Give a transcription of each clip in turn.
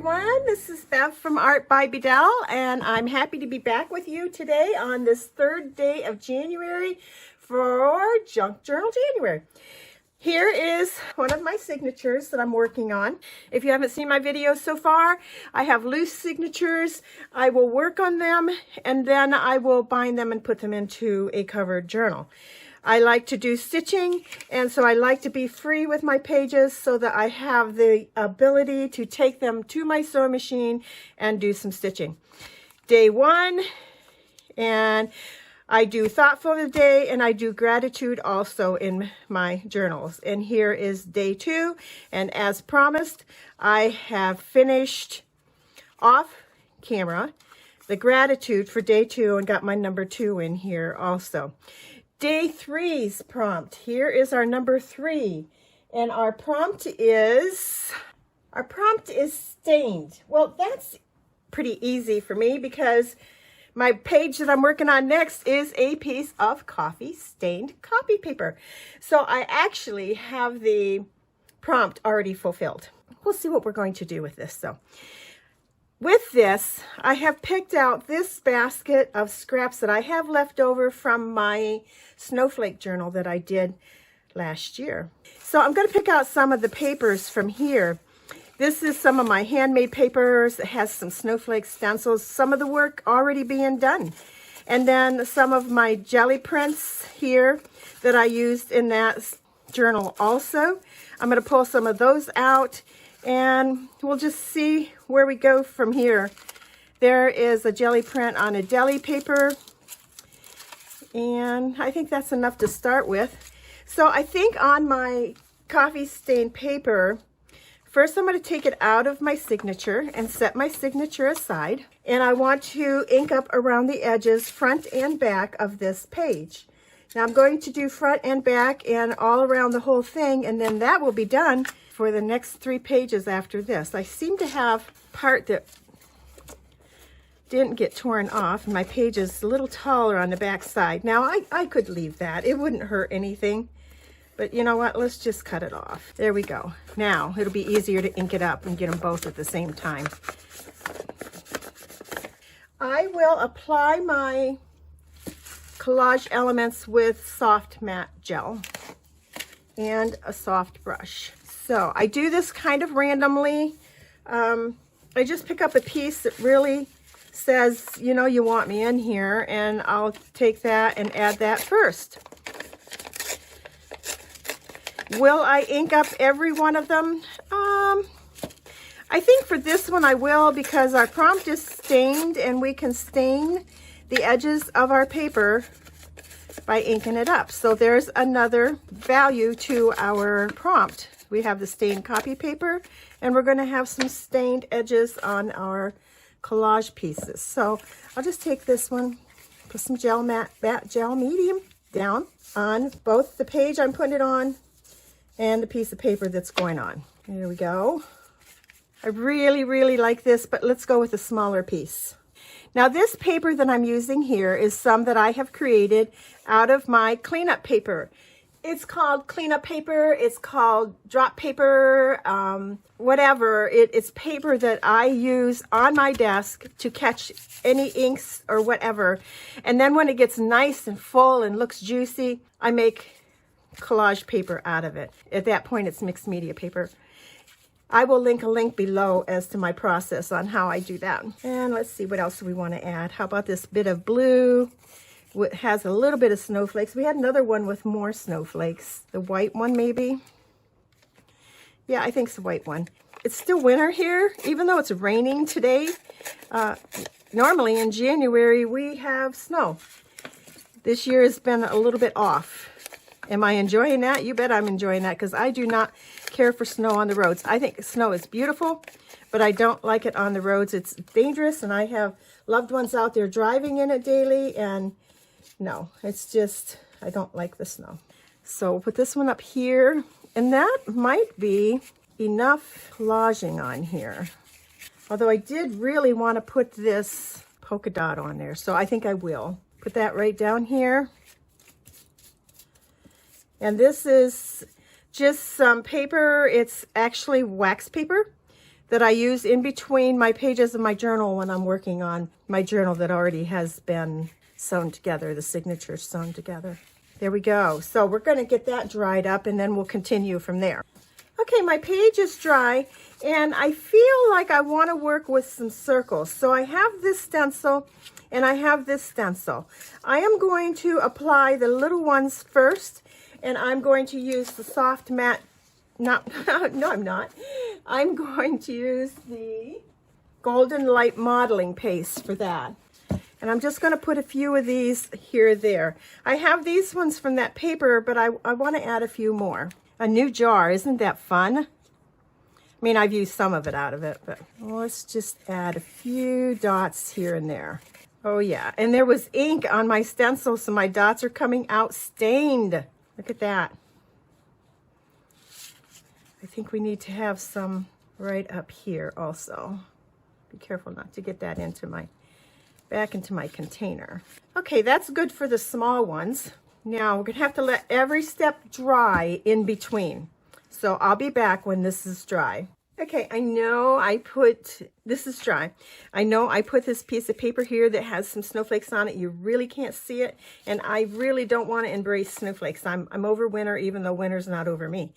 everyone. This is Beth from Art by Bedell, and I'm happy to be back with you today on this third day of January for Junk Journal January. Here is one of my signatures that I'm working on. If you haven't seen my videos so far, I have loose signatures. I will work on them and then I will bind them and put them into a covered journal. I like to do stitching, and so I like to be free with my pages so that I have the ability to take them to my sewing machine and do some stitching. Day one, and I do thoughtful of the day, and I do gratitude also in my journals. And here is day two, and as promised, I have finished off camera the gratitude for day two and got my number 2 in here also. Day three's prompt. Here is our number 3, and our prompt is stained. Well, that's pretty easy for me because my page that I'm working on next is a piece of coffee stained copy paper. So I actually have the prompt already fulfilled. We'll see what we're going to do with this though. With this, I have picked out this basket of scraps that I have left over from my snowflake journal that I did last year. So I'm going to pick out some of the papers from here. This is some of my handmade papers. It has some snowflake stencils, some of the work already being done. And then some of my jelly prints here that I used in that journal also. I'm going to pull some of those out and we'll just see where we go from here. There is a jelly print on a deli paper, and I think that's enough to start with. So I think on my coffee stained paper, first I'm going to take it out of my signature and set my signature aside, and I want to ink up around the edges, front and back of this page. Now I'm going to do front and back and all around the whole thing, and then that will be done for the next 3 pages after this. I seem to have part that didn't get torn off, and my page is a little taller on the back side. Now I could leave that. It wouldn't hurt anything. But you know what? Let's just cut it off. There we go. Now it'll be easier to ink it up and get them both at the same time. I will apply my collage elements with soft matte gel and a soft brush. So I do this kind of randomly. I just pick up a piece that really says, you know, you want me in here, and I'll take that and add that first. Will I ink up every one of them? I think for this one I will, because our prompt is stained and we can stain the edges of our paper by inking it up. So there's another value to our prompt. We have the stained copy paper, and we're going to have some stained edges on our collage pieces. So I'll just take this one, put some matte gel medium down on both the page I'm putting it on and the piece of paper that's going on. There we go. I really like this, but let's go with a smaller piece. Now this paper that I'm using here is some that I have created out of my cleanup paper. It's called cleanup paper, it's called drop paper, whatever. It's paper that I use on my desk to catch any inks or whatever. And then when it gets nice and full and looks juicy, I make collage paper out of it. At that point, it's mixed media paper. I will link a link below as to my process on how I do that. And let's see, what else do we want to add? How about this bit of blue? It has a little bit of snowflakes. We had another one with more snowflakes. The white one, maybe. Yeah, I think it's the white one. It's still winter here, even though it's raining today. Normally in January, we have snow. This year has been a little bit off. Am I enjoying that? You bet I'm enjoying that, because I do not care for snow on the roads. I think snow is beautiful, but I don't like it on the roads. It's dangerous, and I have loved ones out there driving in it daily, and no, it's just, I don't like the snow. So we'll put this one up here, and that might be enough collaging on here. Although I did really want to put this polka dot on there, so I think I will. Put that right down here. And this is just some paper. It's actually wax paper. that I use in between my pages of my journal when I'm working on my journal that already has been sewn together, the signature sewn together. There we go. So we're going to get that dried up and then we'll continue from there. Okay, my page is dry and I feel like I want to work with some circles. So I have this stencil and I have this stencil. I am going to apply the little ones first and I'm going to use the soft matte, no, I'm not. I'm going to use the Golden Light modeling paste for that. And I'm just going to put a few of these here or there. I have these ones from that paper, but I want to add a few more. A new jar, isn't that fun? I mean, I've used some of it out of it, but let's just add a few dots here and there. Oh yeah, and there was ink on my stencil, so my dots are coming out stained. Look at that. I think we need to have some right up here also. Be careful not to get that into back into my container. Okay, that's good for the small ones. Now we're gonna have to let every step dry in between. So I'll be back when this is dry. Okay, I know this is dry. I know I put this piece of paper here that has some snowflakes on it. You really can't see it. And I really don't want to embrace snowflakes. I'm over winter, even though winter's not over me.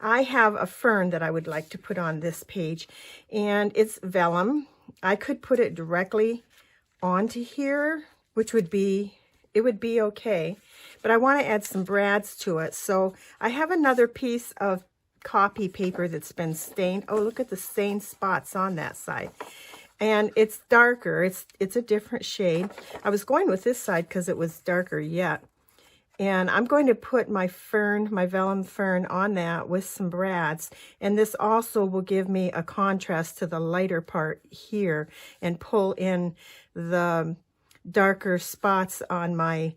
I have a fern that I would like to put on this page and it's vellum. I could put it directly onto here, which would be okay, but I want to add some brads to it. So I have another piece of copy paper that's been stained. Oh, look at the stained spots on that side. And it's darker. It's a different shade. I was going with this side because it was darker yet. And I'm going to put my fern, my vellum fern on that with some brads. And this also will give me a contrast to the lighter part here and pull in the darker spots on my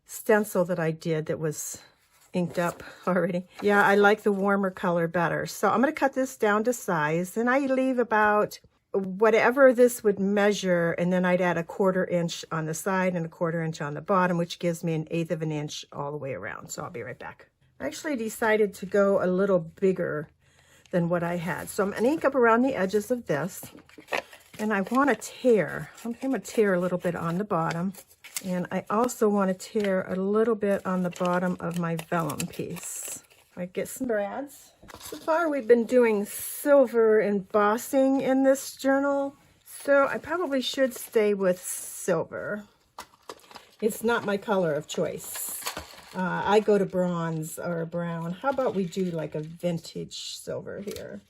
stencil that I did that was inked up already. Yeah, I like the warmer color better. So I'm going to cut this down to size and I leave about whatever this would measure, and then I'd add a 1/4 inch on the side and a 1/4 inch on the bottom, which gives me 1/8 of an inch all the way around. So I'll be right back. I actually decided to go a little bigger than what I had. So I'm going to ink up around the edges of this, and I want to tear. I'm going to tear a little bit on the bottom, and I also want to tear a little bit on the bottom of my vellum piece. I get some brads. So far we've been doing silver embossing in this journal, so I probably should stay with silver. It's not my color of choice. I go to bronze or brown. How about we do like a vintage silver here?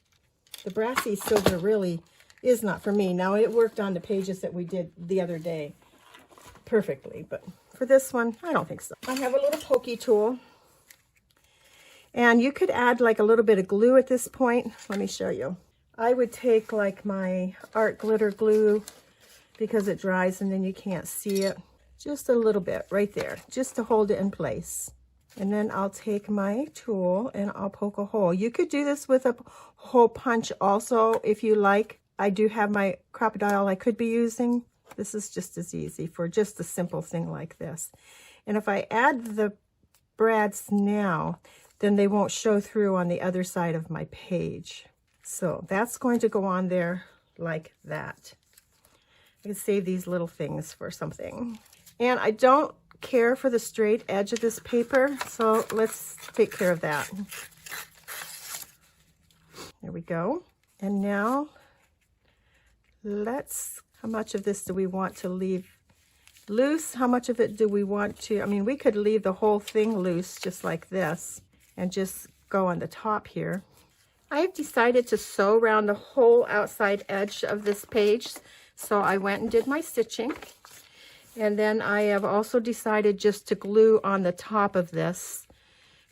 The brassy silver really is not for me. Now it worked on the pages that we did the other day perfectly, but for this one, I don't think so. I have a little pokey tool. And you could add like a little bit of glue at this point. Let me show you. I would take like my art glitter glue because it dries and then you can't see it. Just a little bit right there, just to hold it in place. And then I'll take my tool and I'll poke a hole. You could do this with a hole punch also if you like. I do have my crocodile I could be using. This is just as easy for just a simple thing like this. And if I add the brads now, then they won't show through on the other side of my page. So that's going to go on there like that. I can save these little things for something. And I don't care for the straight edge of this paper, so let's take care of that. There we go. And now how much of this do we want to leave loose? How much of it do we want to, I mean, we could leave the whole thing loose just like this and just go on the top here. I've decided to sew around the whole outside edge of this page. So I went and did my stitching. And then I have also decided just to glue on the top of this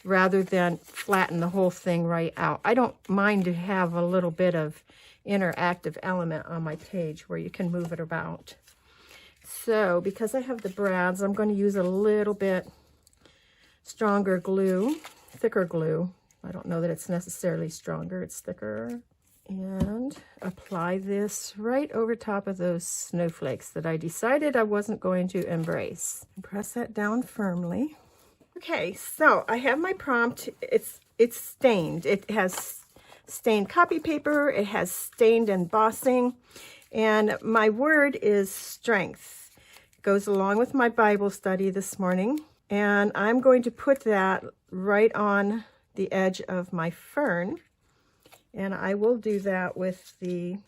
rather than flatten the whole thing right out. I don't mind to have a little bit of interactive element on my page where you can move it about. So because I have the brads, I'm going to use a little bit stronger glue, thicker glue. I don't know that it's necessarily stronger, it's thicker. And apply this right over top of those snowflakes that I decided I wasn't going to embrace. Press that down firmly. Okay, so I have my prompt. It's stained. It has stained copy paper. It has stained embossing. And my word is strength. It goes along with my Bible study this morning. And I'm going to put that right on the edge of my fern. And I will do that with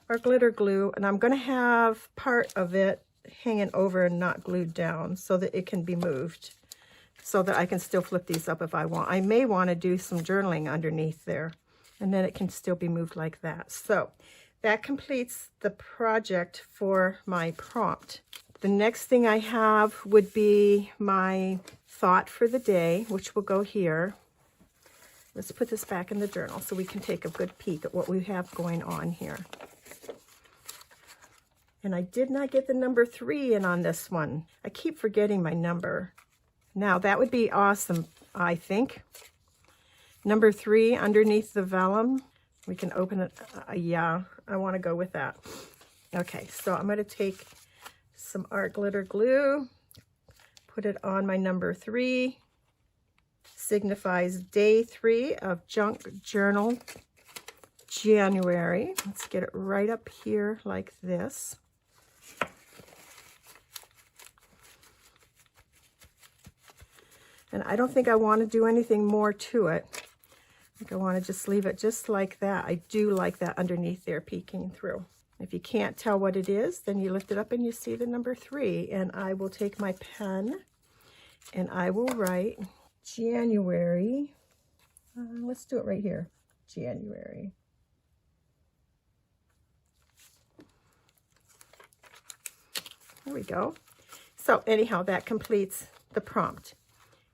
our glitter glue. And I'm going to have part of it hanging over and not glued down so that it can be moved, so that I can still flip these up if I want. I may want to do some journaling underneath there, and then it can still be moved like that. So that completes the project for my prompt. The next thing I have would be my thought for the day, which will go here. Let's put this back in the journal so we can take a good peek at what we have going on here. And I did not get the number 3 in on this one. I keep forgetting my number. Now that would be awesome, I think. Number 3 underneath the vellum. We can open it. Yeah, I want to go with that. Okay, so I'm going to take some art glitter glue, put it on my number 3. Signifies day 3 of Junk Journal January. Let's get it right up here like this. And I don't think I want to do anything more to it. I think I want to just leave it just like that. I do like that underneath there peeking through. If you can't tell what it is, then you lift it up and you see the number 3. And I will take my pen and I will write January. Let's do it right here. January. There we go. So anyhow, that completes the prompt.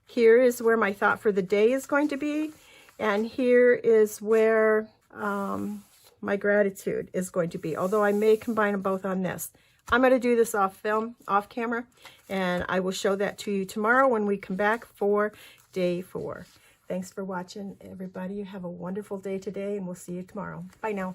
Here is where my thought for the day is going to be. And here is where my gratitude is going to be. Although I may combine them both on this. I'm going to do this off film, off camera. And I will show that to you tomorrow when we come back for day 4. Thanks for watching, everybody. You have a wonderful day today, and we'll see you tomorrow. Bye now.